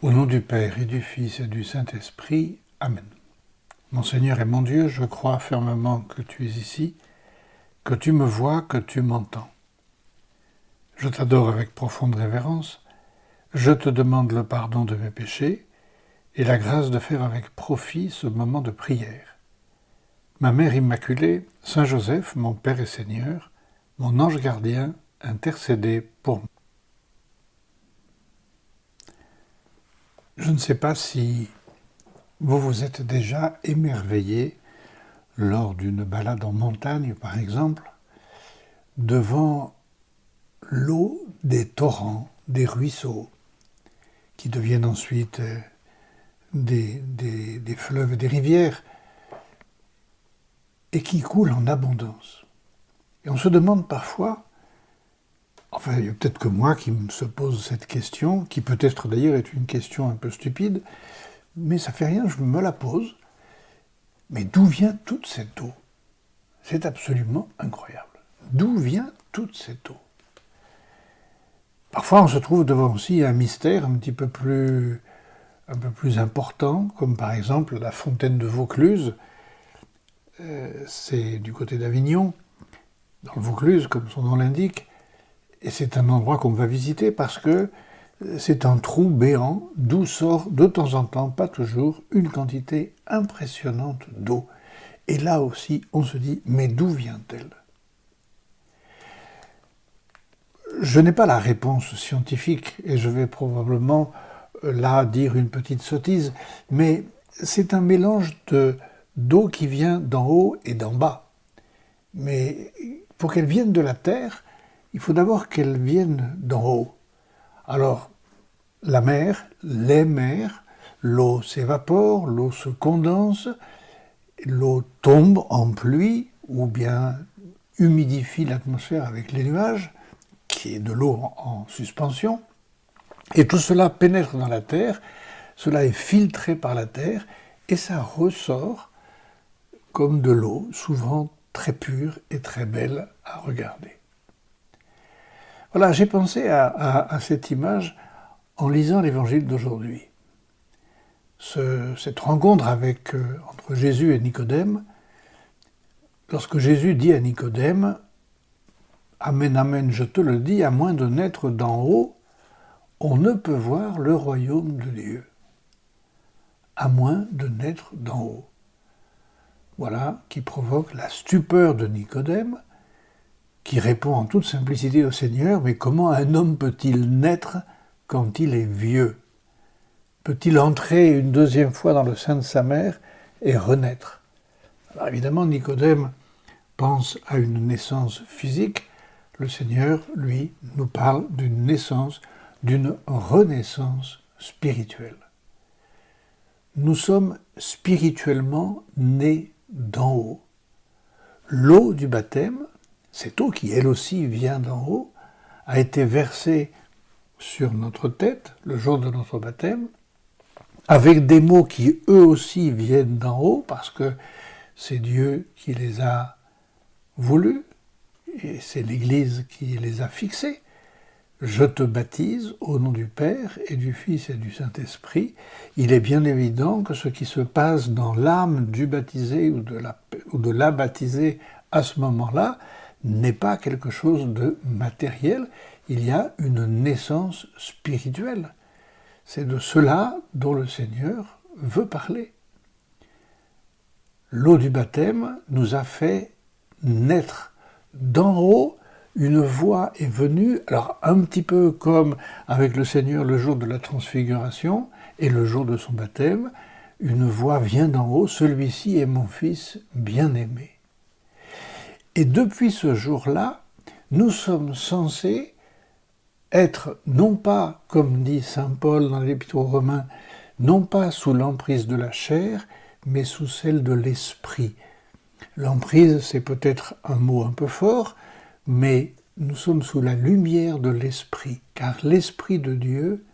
Au nom du Père et du Fils et du Saint-Esprit. Amen. Mon Seigneur et mon Dieu, je crois fermement que tu es ici, que tu me vois, que tu m'entends. Je t'adore avec profonde révérence, je te demande le pardon de mes péchés et la grâce de faire avec profit ce moment de prière. Ma Mère Immaculée, Saint Joseph, mon Père et Seigneur, mon ange gardien, intercédez pour moi. Je ne sais pas si vous vous êtes déjà émerveillé lors d'une balade en montagne, par exemple, devant l'eau des torrents, des ruisseaux, qui deviennent ensuite des fleuves et des rivières, et qui coulent en abondance. Et on se demande parfois, enfin il y a peut-être que moi qui me se pose cette question, qui peut-être d'ailleurs est une question un peu stupide, mais ça fait rien, je me la pose. Mais d'où vient toute cette eau? C'est absolument incroyable. D'où vient toute cette eau? Parfois, on se trouve devant aussi un mystère un peu plus important, comme par exemple la fontaine de Vaucluse. C'est du côté d'Avignon, dans le Vaucluse, comme son nom l'indique. Et c'est un endroit qu'on va visiter parce que c'est un trou béant d'où sort de temps en temps, pas toujours, une quantité impressionnante d'eau. Et là aussi, on se dit, mais d'où vient-elle? Je n'ai pas la réponse scientifique et je vais probablement là dire une petite sottise, mais c'est un mélange d'eau qui vient d'en haut et d'en bas. Mais pour qu'elle vienne de la terre, il faut d'abord qu'elle vienne d'en haut. Alors, la mer, les mers, l'eau s'évapore, l'eau se condense, l'eau tombe en pluie ou bien humidifie l'atmosphère avec les nuages, qui est de l'eau en suspension, et tout cela pénètre dans la terre, cela est filtré par la terre, et ça ressort comme de l'eau, souvent très pure et très belle à regarder. Voilà, j'ai pensé à cette image en lisant l'évangile d'aujourd'hui. Cette rencontre entre Jésus et Nicodème, lorsque Jésus dit à Nicodème, « Amen, amen, je te le dis, à moins de naître d'en haut, on ne peut voir le royaume de Dieu. » À moins de naître d'en haut. Voilà qui provoque la stupeur de Nicodème, qui répond en toute simplicité au Seigneur, « Mais comment un homme peut-il naître quand il est vieux? Peut-il entrer une deuxième fois dans le sein de sa mère et renaître ?» Alors évidemment, Nicodème pense à une naissance physique. Le Seigneur, lui, nous parle d'une naissance, d'une renaissance spirituelle. Nous sommes spirituellement nés d'en haut. L'eau du baptême, cette eau qui elle aussi vient d'en haut, a été versée sur notre tête le jour de notre baptême, avec des mots qui eux aussi viennent d'en haut, parce que c'est Dieu qui les a voulus, et c'est l'Église qui les a fixés. Je te baptise au nom du Père et du Fils et du Saint-Esprit. Il est bien évident que ce qui se passe dans l'âme du baptisé ou de la baptisée à ce moment-là n'est pas quelque chose de matériel. Il y a une naissance spirituelle. C'est de cela dont le Seigneur veut parler. L'eau du baptême nous a fait naître d'en haut. Une voix est venue, alors un petit peu comme avec le Seigneur le jour de la transfiguration et le jour de son baptême, une voix vient d'en haut, celui-ci est mon Fils bien-aimé. Et depuis ce jour-là, nous sommes censés être, non pas, comme dit saint Paul dans l'Épître aux Romains, non pas sous l'emprise de la chair, mais sous celle de l'esprit. L'emprise, c'est peut-être un mot un peu fort, mais nous sommes sous la lumière de l'Esprit, car l'Esprit de Dieu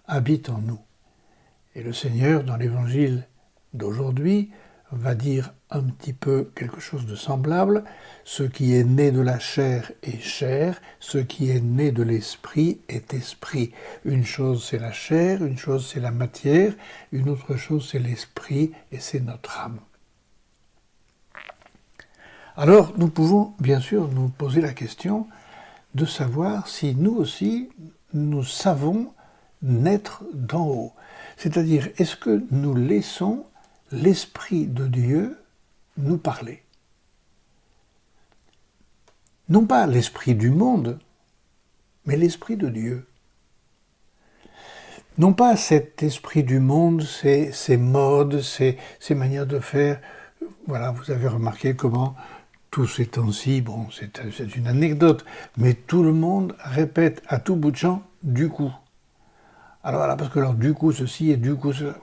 habite en nous. Et le Seigneur, dans l'Évangile d'aujourd'hui, va dire un petit peu quelque chose de semblable. Ce qui est né de la chair est chair, ce qui est né de l'esprit est esprit. Une chose c'est la chair, une chose c'est la matière, une autre chose c'est l'esprit et c'est notre âme. Alors nous pouvons bien sûr nous poser la question de savoir si nous aussi nous savons naître d'en haut. C'est-à-dire, est-ce que nous laissons l'Esprit de Dieu nous parler? Non pas l'Esprit du monde, mais l'Esprit de Dieu. Non pas cet esprit du monde, ses modes, ses manières de faire. Voilà, vous avez remarqué comment tous ces temps-ci, bon, c'est une anecdote, mais tout le monde répète à tout bout de champ « du coup ». Alors voilà, parce que alors, du coup ceci et du coup cela.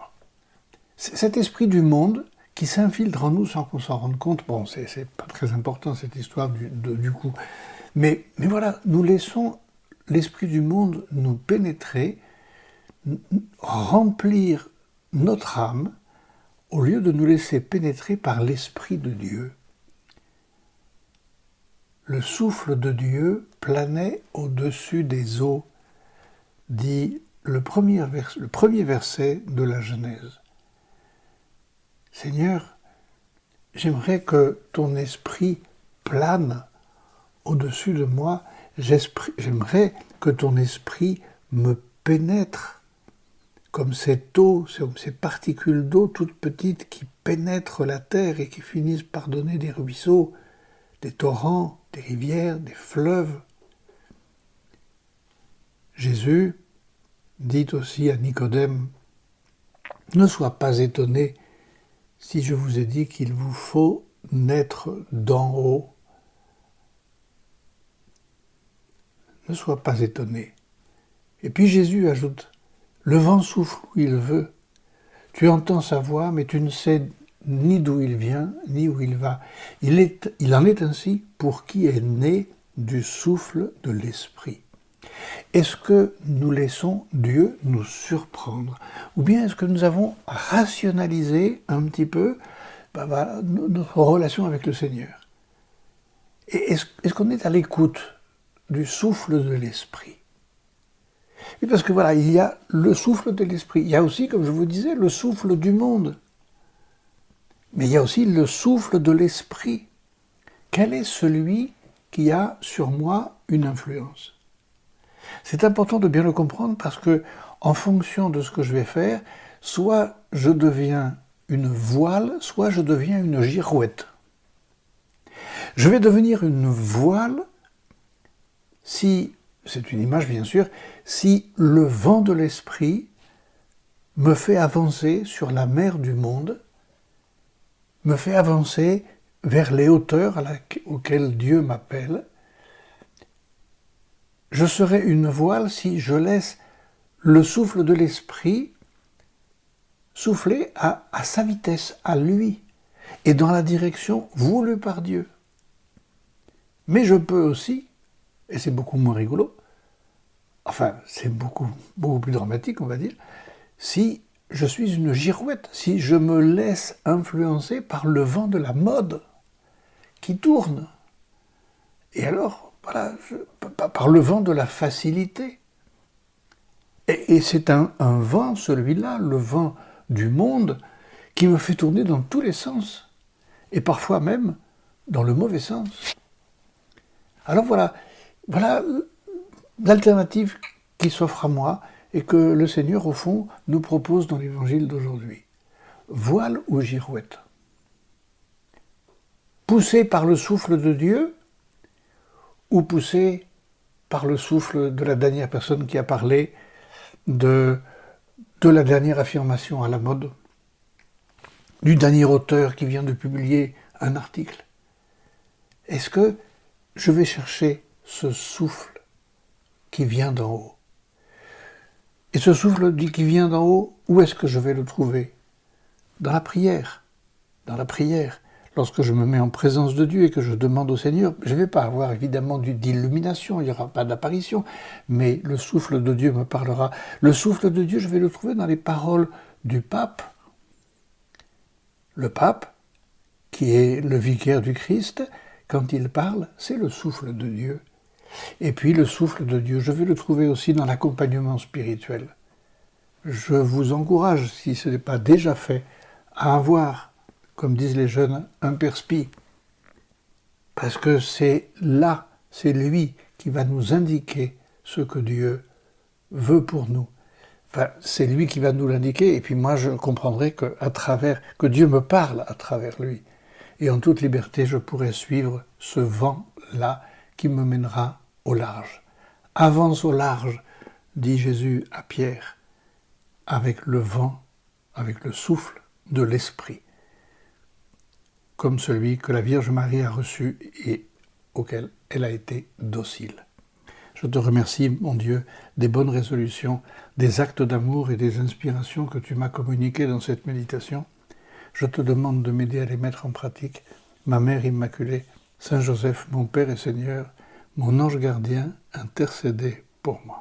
Cet esprit du monde qui s'infiltre en nous sans qu'on s'en rende compte, bon, c'est pas très important cette histoire du coup. Mais voilà, nous laissons l'esprit du monde nous pénétrer, remplir notre âme, au lieu de nous laisser pénétrer par l'Esprit de Dieu. Le souffle de Dieu planait au-dessus des eaux, dit le premier verset de la Genèse. Seigneur, j'aimerais que ton esprit plane au-dessus de moi, j'aimerais que ton esprit me pénètre comme cette eau, ces particules d'eau toutes petites qui pénètrent la terre et qui finissent par donner des ruisseaux, des torrents, des rivières, des fleuves. Jésus dit aussi à Nicodème, « Ne sois pas étonné si je vous ai dit qu'il vous faut naître d'en haut. Ne sois pas étonné. » Et puis Jésus ajoute, « Le vent souffle où il veut. Tu entends sa voix, mais tu ne sais ni d'où il vient, ni où il va. Il en est ainsi pour qui est né du souffle de l'Esprit. » Est-ce que nous laissons Dieu nous surprendre? Ou bien est-ce que nous avons rationalisé un petit peu notre relation avec le Seigneur? Et est-ce qu'on est à l'écoute du souffle de l'Esprit? Et parce que voilà, il y a le souffle de l'Esprit. Il y a aussi, comme je vous disais, le souffle du monde. Mais il y a aussi le souffle de l'Esprit. Quel est celui qui a sur moi une influence? C'est important de bien le comprendre parce que, en fonction de ce que je vais faire, soit je deviens une voile, soit je deviens une girouette. Je vais devenir une voile si, c'est une image bien sûr, si le vent de l'esprit me fait avancer sur la mer du monde, me fait avancer vers les hauteurs auxquelles Dieu m'appelle. Je serai une voile si je laisse le souffle de l'esprit souffler à sa vitesse, à lui, et dans la direction voulue par Dieu. Mais je peux aussi, et c'est beaucoup moins rigolo, enfin c'est beaucoup plus dramatique on va dire, si je suis une girouette, si je me laisse influencer par le vent de la mode qui tourne. Et alors, voilà, par le vent de la facilité. Et c'est un vent, celui-là, le vent du monde, qui me fait tourner dans tous les sens, et parfois même dans le mauvais sens. Alors voilà l'alternative qui s'offre à moi et que le Seigneur, au fond, nous propose dans l'évangile d'aujourd'hui. Voile ou girouette? Poussé par le souffle de Dieu ou poussé par le souffle de la dernière personne qui a parlé de la dernière affirmation à la mode, du dernier auteur qui vient de publier un article? Est-ce que je vais chercher ce souffle qui vient d'en haut? Et ce souffle qui vient d'en haut, où est-ce que je vais le trouver? Dans la prière. Dans la prière. Lorsque je me mets en présence de Dieu et que je demande au Seigneur, je ne vais pas avoir évidemment d'illumination, il n'y aura pas d'apparition, mais le souffle de Dieu me parlera. Le souffle de Dieu, je vais le trouver dans les paroles du pape. Le pape, qui est le vicaire du Christ, quand il parle, c'est le souffle de Dieu. Et puis le souffle de Dieu, je vais le trouver aussi dans l'accompagnement spirituel. Je vous encourage, si ce n'est pas déjà fait, à avoir, comme disent les jeunes, un perspi. Parce que c'est là, c'est lui qui va nous indiquer ce que Dieu veut pour nous. Enfin, c'est lui qui va nous l'indiquer, et puis moi je comprendrai que Dieu me parle à travers lui. Et en toute liberté, je pourrai suivre ce vent-là qui me mènera au large. Avance au large, dit Jésus à Pierre, avec le vent, avec le souffle de l'Esprit, comme celui que la Vierge Marie a reçu et auquel elle a été docile. Je te remercie, mon Dieu, des bonnes résolutions, des actes d'amour et des inspirations que tu m'as communiquées dans cette méditation. Je te demande de m'aider à les mettre en pratique. Ma Mère Immaculée, Saint Joseph, mon Père et Seigneur, mon ange gardien, intercédez pour moi.